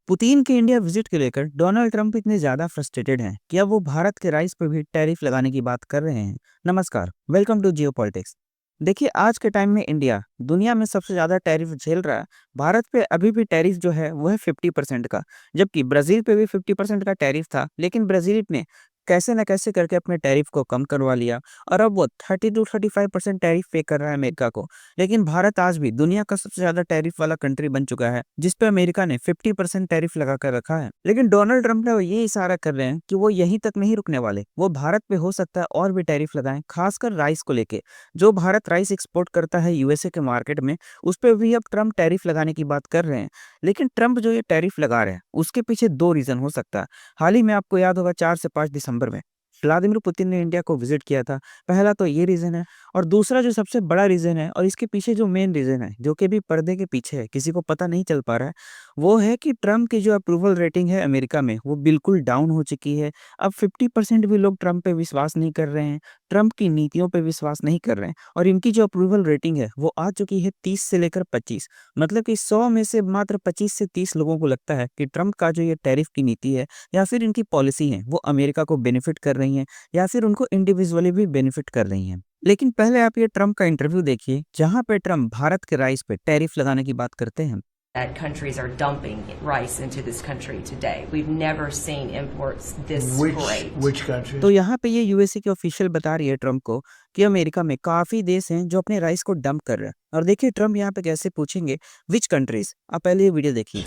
Putin के India visit को लेकर डोनाल्ड ट्रंप इतने ज्यादा फ्रस्ट्रेटेड हैं कि अब वो भारत के राइस पर भी टैरिफ लगाने की बात कर रहे हैं। नमस्कार, वेलकम टू जियो पॉलिटिक्स। देखिए, आज के टाइम में इंडिया दुनिया में सबसे ज्यादा टैरिफ झेल रहा है। भारत पे अभी भी टैरिफ जो है वो है 50% का, जबकि ब्राजील पे भी 50% का टैरिफ था, लेकिन ब्राजील ने कैसे न कैसे करके अपने टैरिफ को कम करवा लिया और अब वो 30 to 35% टैरिफ पे कर रहा है अमेरिका को। लेकिन भारत आज भी दुनिया का सबसे ज्यादा टैरिफ वाला कंट्री बन चुका है, जिसपे अमेरिका ने 50% टैरिफ लगा कर रखा है। लेकिन डोनाल्ड ट्रंप ने वो ये इशारा कर रहे हैं कि वो यहीं तक नहीं रुकने वाले, वो भारत पे हो सकता है और भी टैरिफ लगाएं, खासकर राइस को लेके। जो भारत राइस एक्सपोर्ट करता है यूएसए के मार्केट में, उस पर भी अब ट्रंप टैरिफ लगाने की बात कर रहे हैं। लेकिन ट्रंप जो ये टैरिफ लगा रहे हैं उसके पीछे दो रीजन हो सकता है। हाल ही में आपको याद होगा 4 से 5 दिसंबर में व्लादिमीर पुतिन ने इंडिया को विजिट किया था। पहला तो ये रीजन है, और दूसरा जो सबसे बड़ा रीजन है और इसके पीछे जो मेन रीजन है, जो कि भी पर्दे के पीछे है, किसी को पता नहीं चल पा रहा है, वो है कि ट्रंप की जो अप्रूवल रेटिंग है अमेरिका में वो बिल्कुल डाउन हो चुकी है। अब 50% भी लोग ट्रंप पे विश्वास नहीं कर रहे हैं, ट्रंप की नीतियों पे विश्वास नहीं कर रहे हैं, और इनकी जो अप्रूवल रेटिंग है वो आ चुकी है 30 से लेकर 25। मतलब कि 100 में से मात्र 25 से 30 लोगों को लगता है कि ट्रंप का जो ये टैरिफ की नीति है या फिर इनकी पॉलिसी है वो अमेरिका को बेनिफिट कर रही है या फिर उनको इंडिविजुअली भी बेनिफिट कर रही हैं। लेकिन पहले आप ये ट्रंप का इंटरव्यू देखिए, जहां पे ट्रंप भारत के राइस पे टैरिफ लगाने की बात करते हैं। That countries are dumping rice into this country today. We've never seen imports this great. Which country? तो यहाँ पे ये यूएसए की ऑफिशियल बता रही है ट्रंप को कि अमेरिका में काफी देश हैं जो अपने राइस को डंप कर रहे हैं। और देखिए ट्रंप यहाँ पे कैसे पूछेंगे विच कंट्रीज। आप पहले ये वीडियो देखिए।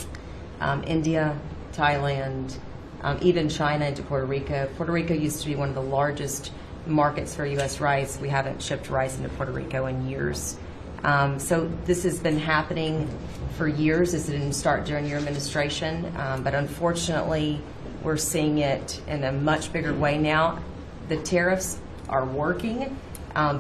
India, Thailand, even China into Puerto Rico. Puerto Rico used to be one of the largest markets for U.S. rice. We haven't shipped rice into Puerto Rico in years. So this has been happening for years. This didn't start during your administration, but unfortunately, we're seeing it in a much bigger way now. The tariffs are working,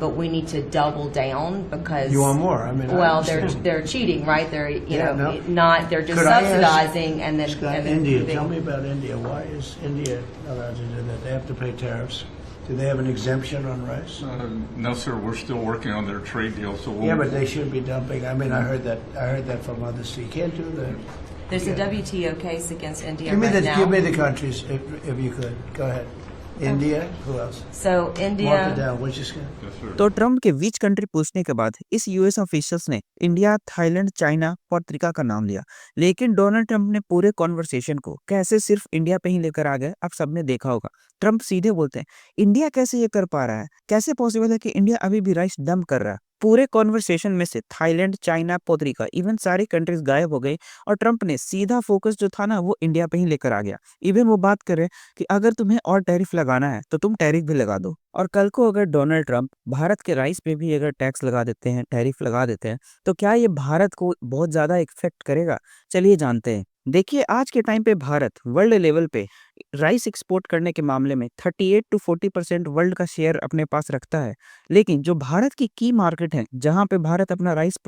but we need to double down because You want more? I mean, well, they're cheating, right? They're no. not. They're just Could I ask, subsidizing and then Scott, and then India. giving- Tell me about India. Why is India allowed to do that? They have to pay tariffs. Do they have an exemption on rice? No, sir. We're still working on their trade deal. So we'll, Yeah, but they should be dumping. I mean, I heard that. I heard that from others. So you can't do that. There's a WTO case against India Give me right the now. give me the countries if you could. Go ahead. India. Who else? So Mark it India. down. Which is good. yes, sir. तो Trump के which country पूछने के बाद इस US officials ने India, Thailand, China, पोर्तरिका का नाम लिया। लेकिन डोनाल्ड ट्रंप ने पूरे कॉन्वर्सेशन को कैसे सिर्फ इंडिया पे ही लेकर आ गए, आप सबने देखा होगा। ट्रंप सीधे बोलते हैं इंडिया कैसे ये कर पा रहा है, कैसे पॉसिबल है कि इंडिया अभी भी राइस डंप कर रहा है। पूरे कॉन्वर्सेशन में से थाईलैंड, चाइना, पोर्तरिका, इवन सारी कंट्रीज गायब हो गई, और ट्रंप ने सीधा फोकस जो था ना वो इंडिया पे ही लेकर आ गया। इवन वो बात करे कि अगर तुम्हें और टैरिफ लगाना है तो तुम टैरिफ भी लगा दो। और कल को अगर डोनाल्ड ट्रंप भारत के राइस पे भी अगर टैक्स लगा देते हैं, टैरिफ लगा देते हैं, तो क्या ये भारत को बहुत ज्यादा इफेक्ट करेगा? चलिए जानते हैं। देखिए, आज के टाइम पे भारत वर्ल्ड लेवल पे राइस एक्सपोर्ट करने के मामले में 38 to 40% वर्ल्ड का शेयर अपने पास रखता है। लेकिन जो भारत की मार्केट है, जहां पे भारत अपना राइस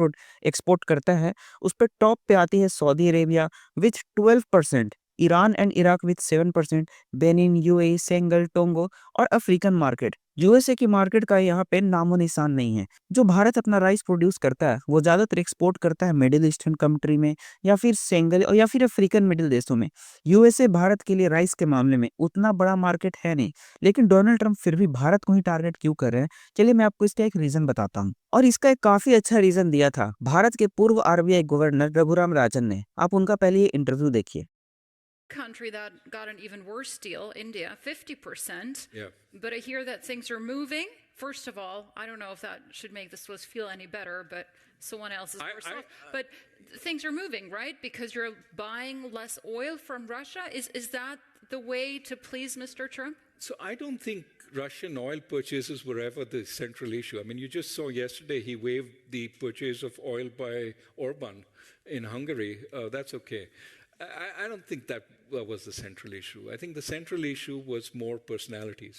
एक्सपोर्ट करता है, उस पर टॉप पे आती है Saudi Arabia with 12%, Iran and Iraq with 7%, Benin, UAE, Senegal, Togo और अफ्रीकन मार्केट। यूएसए की मार्केट का यहाँ पे नामो निशान नहीं है। जो भारत अपना राइस प्रोड्यूस करता है वो ज्यादातर एक्सपोर्ट करता है मिडिल ईस्टर्न कंट्री में, या फिर सेंगल और या फिर अफ्रीकन मिडिल देशों में। यूएसए भारत के लिए राइस के मामले में उतना बड़ा मार्केट है नहीं। लेकिन डोनाल्ड ट्रंप फिर भी भारत को ही टारगेट क्यों कर रहे हैं? चलिए मैं आपको इसका एक रीजन बताता हूँ, और इसका एक काफी अच्छा रीजन दिया था भारत के पूर्व आरबीआई गवर्नर रघुराम राजन ने। आप उनका पहले ये इंटरव्यू देखिए। Country that got an even worse deal, India, 50%. Yeah. But I hear that things are moving. First of all, I don't know if that should make the Swiss feel any better, but someone else's worse off. But things are moving, right? Because you're buying less oil from Russia. Is that the way to please Mr. Trump? So I don't think Russian oil purchases were ever the central issue. I mean, you just saw yesterday he waived the purchase of oil by Orban in Hungary. That's okay. I don't think that was the central issue. I think the central issue was more personalities.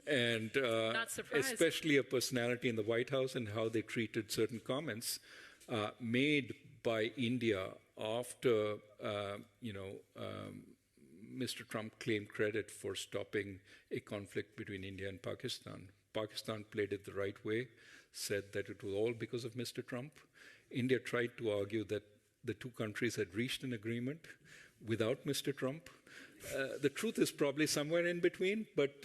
And Not surprised. especially a personality in the White House and how they treated certain comments made by India after, Mr. Trump claimed credit for stopping a conflict between India and Pakistan. Pakistan played it the right way, said that it was all because of Mr. Trump. India tried to argue that the two countries had reached an agreement, without Mr. Trump. The truth is probably somewhere in between, but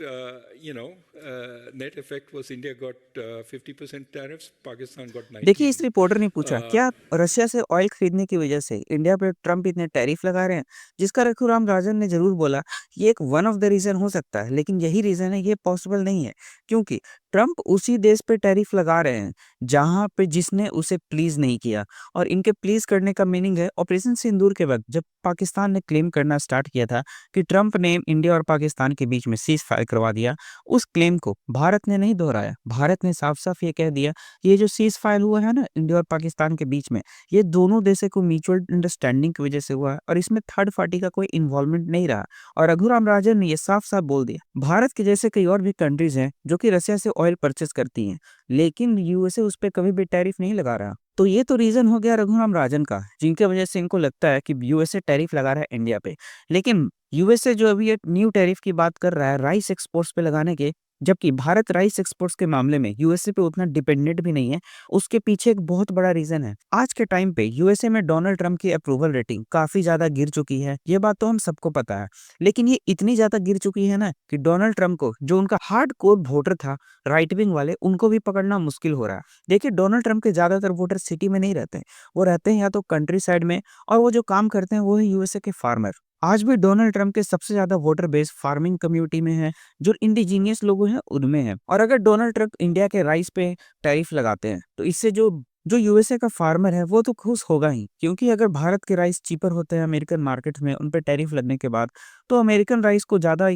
net effect was India got 50% tariffs, Pakistan got 19%. देखिए, इस reporter ने पूछा क्या Russia से oil खरीदने की वजह से इंडिया पे ट्रम्प इतने टैरिफ लगा रहे हैं, जिसका रघुराम राजन ने जरूर बोला ये एक वन ऑफ द रीजन हो सकता है, लेकिन यही रीजन है, ये पॉसिबल नहीं है, क्योंकि ट्रम्प उसी देश पे टैरिफ लगा रहे हैं जहां पे जिसने उसे प्लीज नहीं किया। और इनके प्लीज करने का मीनिंग है ऑपरेशन सिंदूर के वक्त जब पाकिस्तान ने क्लेम करना स्टार्ट किया था कि ट्रम्प ने इंडिया और पाकिस्तान के बीच में सीज फायर करवा दिया, उस क्लेम को भारत ने नहीं दोहराया। भारत ने साफ साफ ये कह दिया ये जो सीज फायर हुआ है ना इंडिया और पाकिस्तान के बीच में, ये दोनों देशों को म्यूचुअल अंडरस्टैंडिंग की वजह से हुआ है और इसमें थर्ड पार्टी का कोई इन्वॉल्वमेंट नहीं रहा। और रघुराम राजन ने ये साफ साफ बोल दिया भारत के जैसे कई और भी कंट्रीज हैं जो कि रशिया से ऑयल परचेस करती हैं, लेकिन यूएसए उस पर कभी भी टैरिफ नहीं लगा रहा। तो ये तो रीजन हो गया रघुराम राजन का, जिनके वजह से इनको लगता है कि यूएसए टैरिफ लगा रहा है इंडिया पे। लेकिन यूएसए जो अभी एक न्यू टैरिफ की बात कर रहा है राइस एक्सपोर्ट्स पे लगाने के, जबकि भारत राइस एक्सपोर्ट्स के मामले में यूएसए पे उतना डिपेंडेंट भी नहीं है, उसके पीछे एक बहुत बड़ा रीजन है। आज के टाइम पे यूएसए में डोनाल्ड ट्रम्प की अप्रूवल रेटिंग काफी ज्यादा गिर चुकी है, ये बात तो हम सबको पता है, लेकिन ये इतनी ज्यादा गिर चुकी है ना कि डोनाल्ड ट्रम्प को जो उनका हार्ड कोर वोटर था राइट विंग वाले, उनको भी पकड़ना मुश्किल हो रहा है। देखिए डोनाल्ड ट्रम्प के ज्यादातर वोटर सिटी में नहीं रहते, वो रहते हैं या तो कंट्री साइड में, और वो जो काम करते हैं वो है यूएसए के फार्मर। आज भी डोनाल्ड ट्रम्प के सबसे ज्यादा वोटर बेस फार्मिंग कम्युनिटी में है, जो इंडिजीनियस लोग हैं उनमें है। और अगर डोनाल्ड ट्रम्प इंडिया के राइस पे टैरिफ लगाते हैं तो इससे जो जो यूएसए का फार्मर है वो तो खुश होगा ही, क्योंकि अगर भारत के राइस चीपर होते हैं अमेरिकन मार्केट में उन पे टैरिफ लगने के बाद, तो अमेरिकन राइस को ज्यादा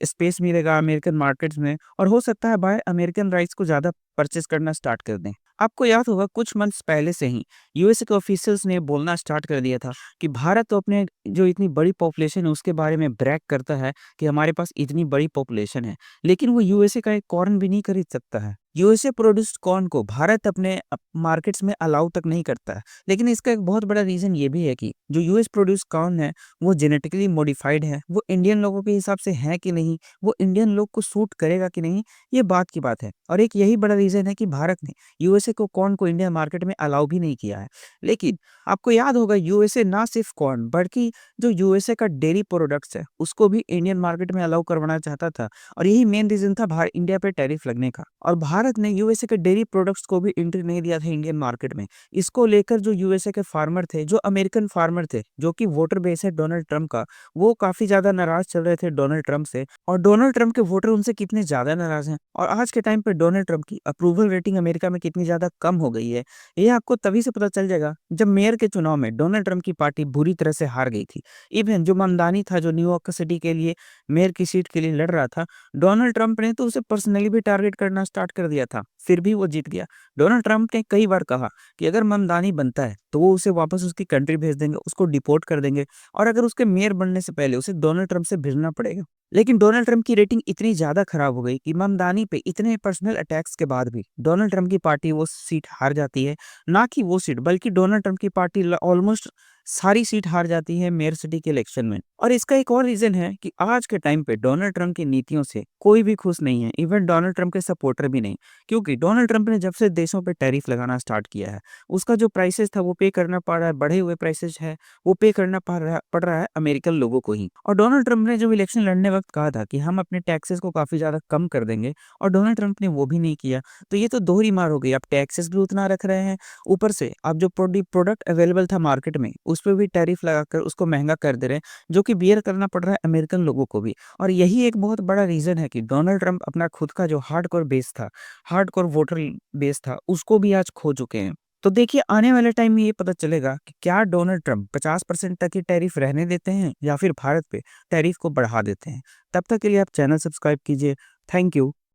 स्पेस मिलेगा अमेरिकन मार्केट्स में, और हो सकता है बाय अमेरिकन राइस को ज्यादा परचेस करना स्टार्ट कर दें। आपको याद होगा कुछ मंथ्स पहले से ही यूएसए के ऑफिशियल्स ने बोलना स्टार्ट कर दिया था कि भारत तो अपने जो इतनी बड़ी पॉपुलेशन है उसके बारे में ब्रैग करता है कि हमारे पास इतनी बड़ी पॉपुलेशन है, लेकिन वो यूएसए का एक कॉर्न भी नहीं खरीद सकता है। यूएसए प्रोड्यूस्ड कॉर्न को भारत अपने मार्केट्स में अलाउ तक नहीं करता है। लेकिन इसका एक बहुत बड़ा रीजन ये भी है कि जो यूएस प्रोड्यूस कॉर्न है वो जेनेटिकली मॉडिफाइड है, वो इंडियन लोगों के हिसाब से है कि नहीं, वो इंडियन लोग को सूट करेगा कि नहीं, ये बात की बात है। और एक यही बड़ा रीजन है कि भारत ने यूएसए को कॉर्न को इंडियन मार्केट में अलाउ भी नहीं किया है। लेकिन आपको याद होगा यूएसए ना सिर्फ कॉर्न बल्कि जो यूएसए का डेयरी प्रोडक्ट्स है उसको भी इंडियन मार्केट में अलाउ करवाना चाहता था, और यही मेन रीजन था भारत इंडिया पे टैरिफ लगने का। और भारत ने यूएसए के डेयरी प्रोडक्ट्स को भी एंट्री नहीं दिया था इंडियन मार्केट में। इसको लेकर जो यूएसए के फार्मर थे, जो अमेरिकन फार्मर थे, जो कि वोटर बेस है डोनाल्ड ट्रम्प का, वो काफी ज्यादा नाराज चल रहे थे डोनाल्ड ट्रम्प से। और डोनाल्ड ट्रम्प के वोटर उनसे कितने ज्यादा नाराज हैं और आज के टाइम पे डोनाल्ड ट्रम्प की अप्रूवल रेटिंग अमेरिका में कितनी ज्यादा कम हो गई है, ये आपको तभी से पता चल जाएगा जब मेयर के चुनाव में डोनाल्ड ट्रम्प की पार्टी बुरी तरह से हार गई थी। इवन जो ममदानी था जो न्यूयॉर्क सिटी के लिए मेयर की सीट के लिए लड़ रहा था, डोनाल्ड ट्रम्प ने तो उसे पर्सनली भी टारगेट करना स्टार्ट कर दिया था, फिर भी वो जीत गया। डोनाल्ड ट्रम्प ने कई बार कहा कि अगर ममदानी बनता है तो वो उसे वापस उसकी कंट्री भेज देंगे, उसको डिपोर्ट कर देंगे, और अगर उसके मेयर बनने से पहले उसे डोनाल्ड ट्रम्प से भिड़ना पड़ेगा। लेकिन डोनाल्ड ट्रम्प की रेटिंग इतनी ज्यादा खराब हो गई कि ममदानी पे इतने पर्सनल अटैक्स के बाद भी डोनाल्ड ट्रम्प की पार्टी वो सीट हार जाती है। ना कि वो सीट बल्कि डोनाल्ड ट्रम्प की पार्टी ऑलमोस्ट सारी सीट हार जाती है मेयर सिटी के इलेक्शन में। और इसका एक और रीजन है कि आज के टाइम पे डोनाल्ड ट्रम्प की नीतियों से कोई भी खुश नहीं है, इवन डोनाल्ड ट्रम्प के सपोर्टर भी नहीं, क्योंकि डोनाल्ड ट्रम्प ने जब से देशों पे टैरिफ लगाना स्टार्ट किया है उसका जो प्राइसेस था वो पे करना पड़ रहा है, बढ़े हुए प्राइसेस है वो पे करना पड़ रहा है अमेरिकन लोगों को ही। और डोनाल्ड ट्रम्प ने जब इलेक्शन लड़ने वक्त कहा था कि हम अपने टैक्सेस को काफी ज्यादा कम कर देंगे, और डोनाल्ड ट्रम्प ने वो भी नहीं किया, तो ये तो दोहरी मार हो गई। आप टैक्सेस भी उतना रख रहे हैं, ऊपर से आप जो प्रोडक्ट अवेलेबल था मार्केट में उस पर भी टैरिफ लगाकर उसको महंगा कर दे रहे हैं, जो कि बियर करना पड़ रहा है अमेरिकन लोगों को भी। और यही एक बहुत बड़ा रीजन है कि डोनाल्ड ट्रम्प अपना खुद का जो हार्डकोर बेस था, हार्डकोर वोटर बेस था, उसको भी आज खो चुके हैं। तो देखिए आने वाले टाइम में ये पता चलेगा कि क्या डोनाल्ड ट्रम्प 50% तक की टैरिफ रहने देते हैं या फिर भारत पे टैरिफ को बढ़ा देते हैं। तब तक के लिए आप चैनल सब्सक्राइब कीजिए। Thank you.